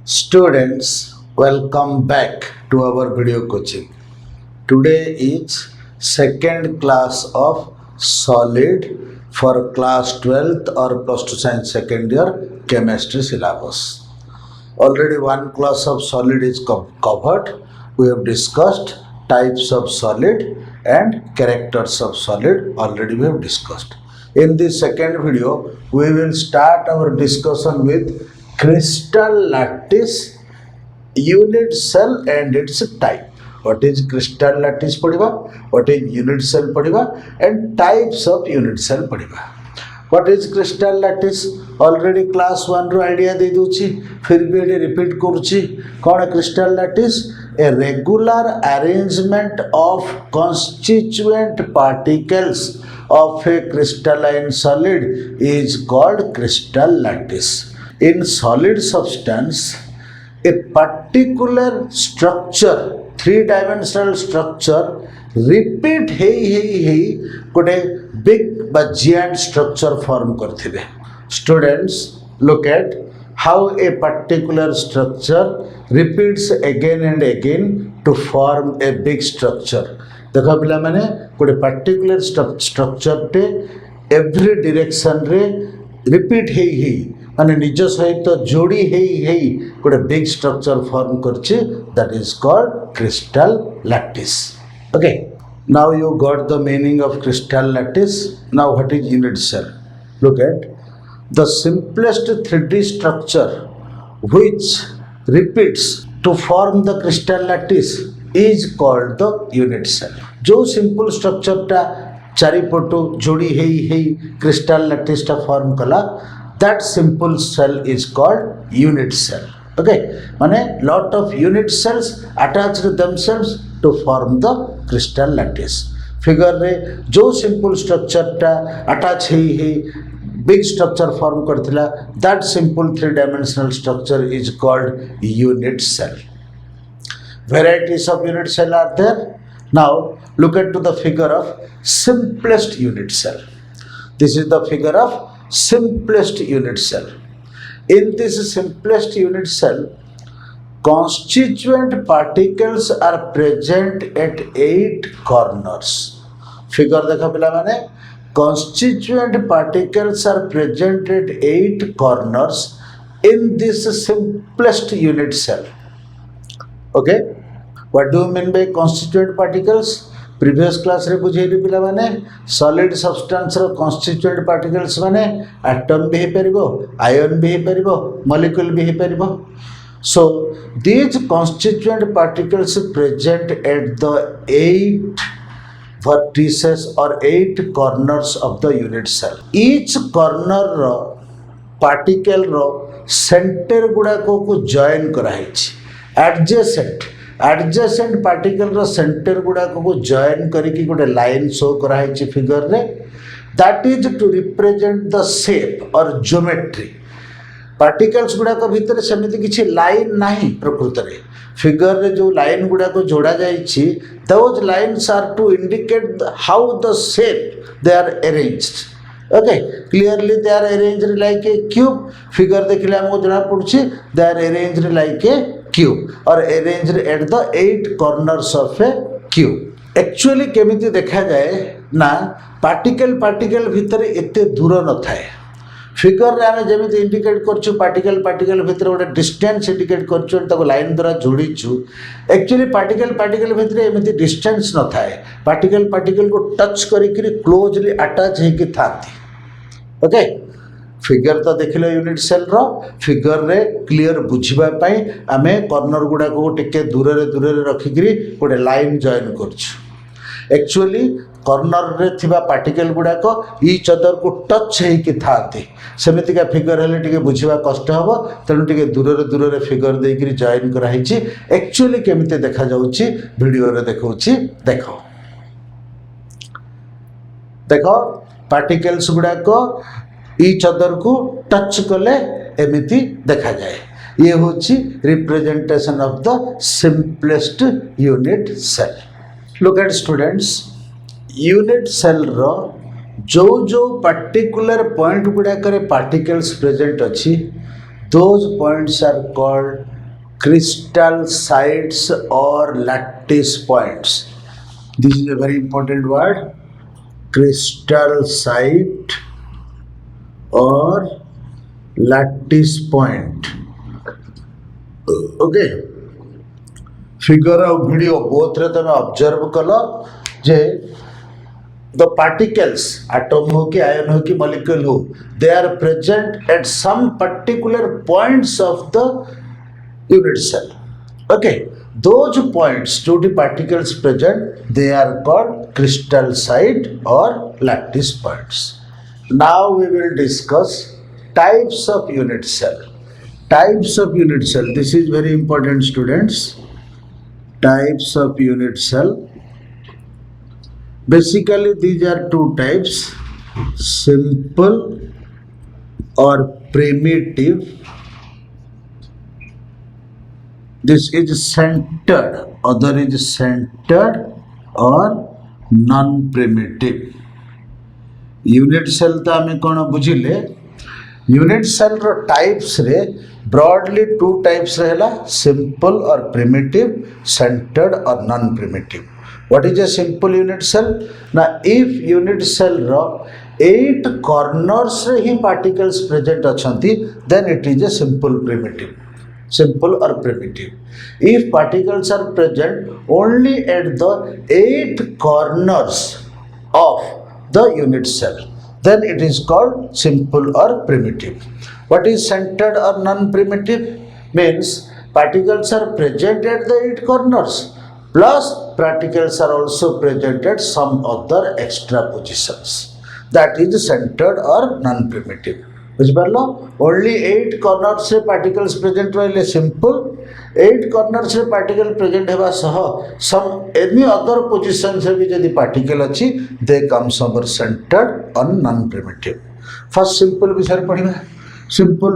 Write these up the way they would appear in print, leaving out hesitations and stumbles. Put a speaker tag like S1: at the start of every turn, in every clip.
S1: Students, welcome back to our video coaching. Today is second class of solid for class 12th or plus 2 science second year chemistry syllabus. Already one class of solid is covered. We have discussed types of solid and characters of solid. Already we have discussed. In this second video, we will start our discussion with crystal lattice, unit cell and its type. What is crystal lattice पढ़िबा, what is unit cell पढ़िबा and types of unit cell पढ़िबा. What is crystal lattice? Already class 1 row idea दे दूची, फिर भी ये repeat करूची. कौन है crystal lattice? A regular arrangement of constituent particles of a crystalline solid is called crystal lattice. In solid substance, a particular structure, three-dimensional structure, repeat hey गोटे big but giant structure form करथिबे. Students, look at how a particular structure repeats again and again to form a big structure. देखो पिला माने गोटे particular structure टे every direction रे repeat hey माने निज सहित जोड़ी हेई गोटे बिग स्ट्रक्चर फॉर्म करछि, that is called crystal lattice. Okay, now you got the meaning of crystal lattice. Now what is unit cell? Look at the simplest 3D structure which repeats to form the crystal lattice is called the unit cell. जो simple structure टा चारिपटू जोड़ी हेई crystal lattice टा form कला, that simple cell is called unit cell. Okay, माने lot of unit cells attached themselves to form the crystal lattice. Figure रे जो simple structure टा attach he big structure form करथिला, that simple three-dimensional structure is called unit cell. Varieties of unit cell are there. Now look at to the figure of simplest unit cell. This is the figure of simplest unit cell. In this simplest unit cell, constituent particles are present at 8 corners. Figure देखा पिला माने, constituent particles are present at 8 corners in this simplest unit cell. Okay, what do you mean by constituent particles? Previous class रे बुझेली पिला माने solid substance रो constituent particles माने atom भी हे परिबो, आयन भी हे परिबो, मॉलिक्यूल भी हे परिबो. So these constituent particles present at the 8 vertices or 8 corners of the unit cell. Each corner row particle row centre गुडा को जॉइन कराइछि. एडजेसेंट पार्टिकल रो सेंटर गुडा को जॉइन करिकी गोटे लाइन शो कराइछि फिगर रे. That is to represent the shape और geometry. Particles गुडा को भीतर सेमिति किछि line नाही प्रकृत रे. फिगर रे जो लाइन गुडा को जोड़ा जाइछि, those lines are to indicate how the shape they are arranged. Okay, clearly they are arranged like a cube. Figure देखिले हमको जना पड़छि, they are arranged like a cube or arranged at the 8 corners of a cube. Actually केमिति देखा जाए ना, particle भितर एते दूर न थाए. फिगर रे आमे जेमिति इंडिकेट करछु पार्टिकल भितर गोटे डिस्टेंस इंडिकेट करछु ताको लाइन द्वारा जोड़ीछु. एक्चुअली पार्टिकल भितर एमिति डिस्टेंस न थाए. पार्टिकल को टच करिकरी क्लोजली अटैच हेकि थाती. ओके, फिगर तो देखिले यूनिट सेल रो. फिगर रे क्लियर बुझिबा पई आमे कॉर्नर गुडा को टिके दूर रे रखिकरी गोटे लाइन जॉइन करछु. एक्चुअली कॉर्नर रे थिबा पार्टिकल गुडा को ईच अदर को टच हेकि थाती. सेमिति का फिगर हेले टिके बुझिबा कष्ट हबो, तेनु टिके दूर रे फिगर देकरी जॉइन कराइछि. एक्चुअली केमिते देखा जाउछि वीडियो रे देखौछि. देखो पार्टिकल्स गुडा को ईच अदर को टच कले एमिति देखा जाए. ये होछि representation of the simplest unit cell. Look at students, unit cell रो जो पर्टिकुलर पॉइंट गुडा करे पार्टिकल्स प्रेजेंट अछि, those points are called crystal sites or lattice points. This is a very important word. Crystal site or lattice point. Okay. Figure or video both रे तमे observe कलो जे the particles, atom हो कि ion हो कि molecule हो, they are present at some particular points of the unit cell. Okay, those points to the particles present, they are called crystal site or lattice points. Now we will discuss types of unit cell. Types of unit cell. This is very important, students. Types of unit cell. Basically, these are two types: simple or primitive. This is centered, other is centered or non-primitive. Unit cell तो आमे कौन बुझिले? Unit cell रो types रे broadly two types रहेला, simple or primitive, centered or non-primitive. What is a simple unit cell? Now, if unit cell ro 8 corners रे ही particles present अछंती, then it is a simple primitive. Simple or primitive. If particles are present only at the 8 corners of the unit cell, then it is called simple or primitive. What is centered or non-primitive? Means particles are present at the 8 corners, plus particles are also present at some other extra positions. That is centered or non-primitive. बुझिपारल? Only 8 corners से particles present रहिले simple, 8 corners से particle present हेबा सह some any other position से भी यदि particle अछि, दे कम्स अंडर सेंटर्ड और नॉन प्रिमिटिव. फर्स्ट सिंपल विषय पढ़िबा. सिंपल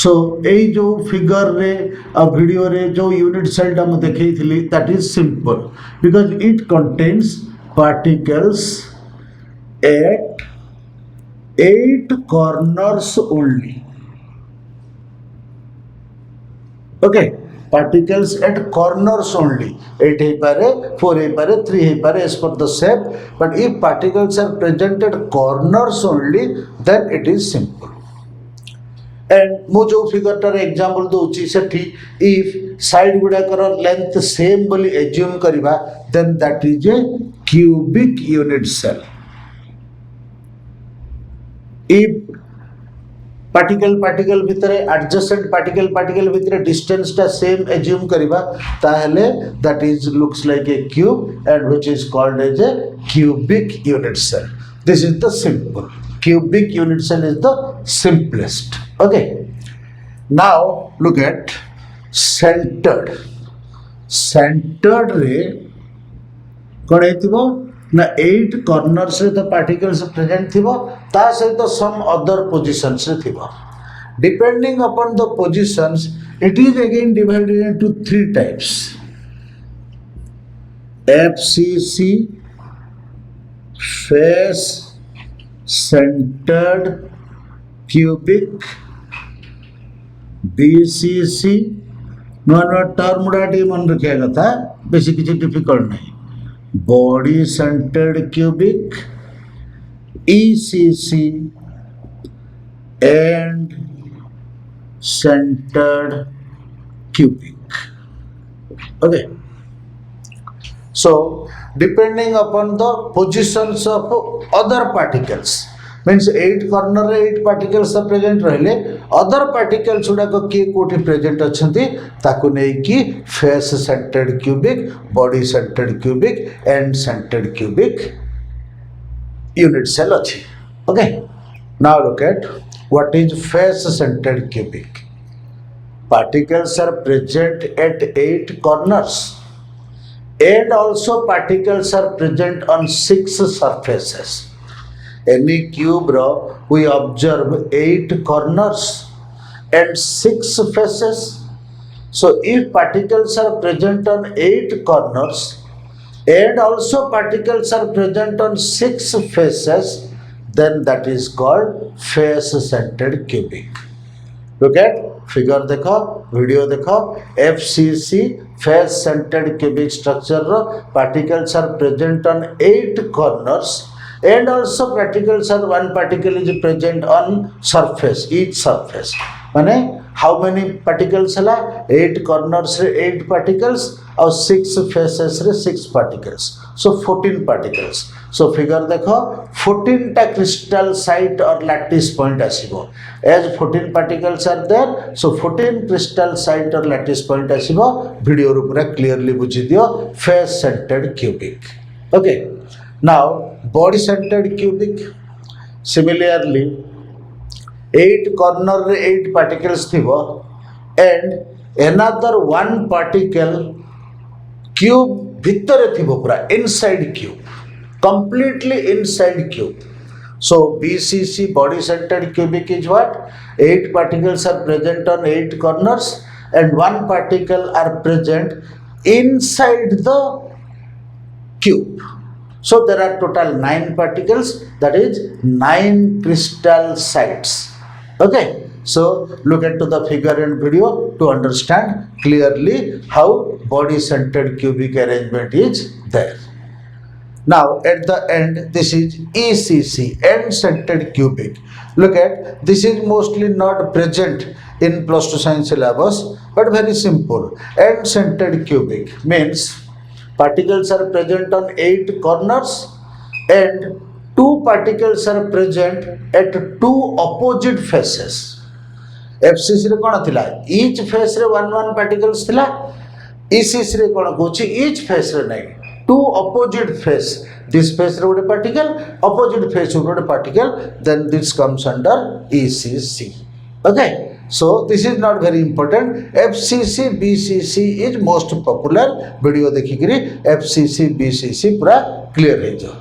S1: सो एई जो फिगर रे आ वीडियो रे जो यूनिट सेल टा म देखैथिली, that is simple because it contains particles at 8 corners only. Okay, particles at corners only. 8 है पारे, 4 है पारे, 3 है पारे, as per the shape. But if particles are present at corners only, then it is simple. And मु जो figure टार example दोची सेठी, if side गुडा कर length same बोली assume करिबा, then that is a cubic unit cell. If particle भितरे adjacent particle भितरे distance टा same assume करिबा, ताहेले that is looks like a cube and which is called as a cubic unit cell. This is the simple. Cubic unit cell is the simplest. Okay. Now look at centered. Centered रे कौन हेतिबो ना 8 corners रे the particles present थिबो, ता सहित some other positions रे थिबो. Depending upon the positions, it is again divided into 3 types: FCC, face centered cubic, BCC. नुआ टर्म गुड़ा मन रखा कथा, बेसी किसी डिफिकल्ट नहीं. Body centered cubic, ECC, and centered cubic. Okay. So depending upon the positions of other particles, means 8 corner रे 8 particles are present रहिले, other particles गुड़ा को किए कोठी present अछंती, ताकु नहीं कि face centered cubic, body centered cubic, and centered cubic unit cell अच्छी. Okay. Now look at what is face centered cubic. Particles are present at 8 corners, and also particles are present on 6 surfaces. Any cube we observe 8 corners and 6 faces. So if particles are present on 8 corners and also particles are present on 6 faces, then that is called face centered cubic. Look at figure देख video देख FCC face scented cubic structure row particles are present on 8 corners and also particles are one particle is present on surface each surface माने how many particles हला 8 corners रे 8 particles और 6 faces रे 6 particles so 14 particles so figure देखो 14 टा crystal site और lattice point आसीबो as 14 particles are there so 14 crystal site और lattice point आसीबो video रो पूरा क्लियरली बुझी दियो face centered cubic okay now body centered cubic similarly 8 corner रे 8 particles थिबो and another one particle cube भितर थिबो पूरा inside cube completely inside cube so BCC body centered cubic is what 8 particles are present on 8 corners and one particle are present inside the cube so there are total 9 particles that is 9 crystal sites okay so look into the figure and video to understand clearly how body centered cubic arrangement is there now at the end this is ECC end centered cubic look at this is mostly not present in plus 2 science syllabus but very simple end centered cubic means particles are present on 8 corners and 2 particles are present at 2 opposite faces FCC रे कोन थिला each face रे 1 particles थिला ECC रे कोन Kochi each face रे नै 2 opposite face this face रे ଗୋଟେ particle opposite face रे ଗୋଟେ particle then this comes under ECC okay so this is not very important FCC BCC is most popular video देखि करी FCC BCC पूरा clear हे जो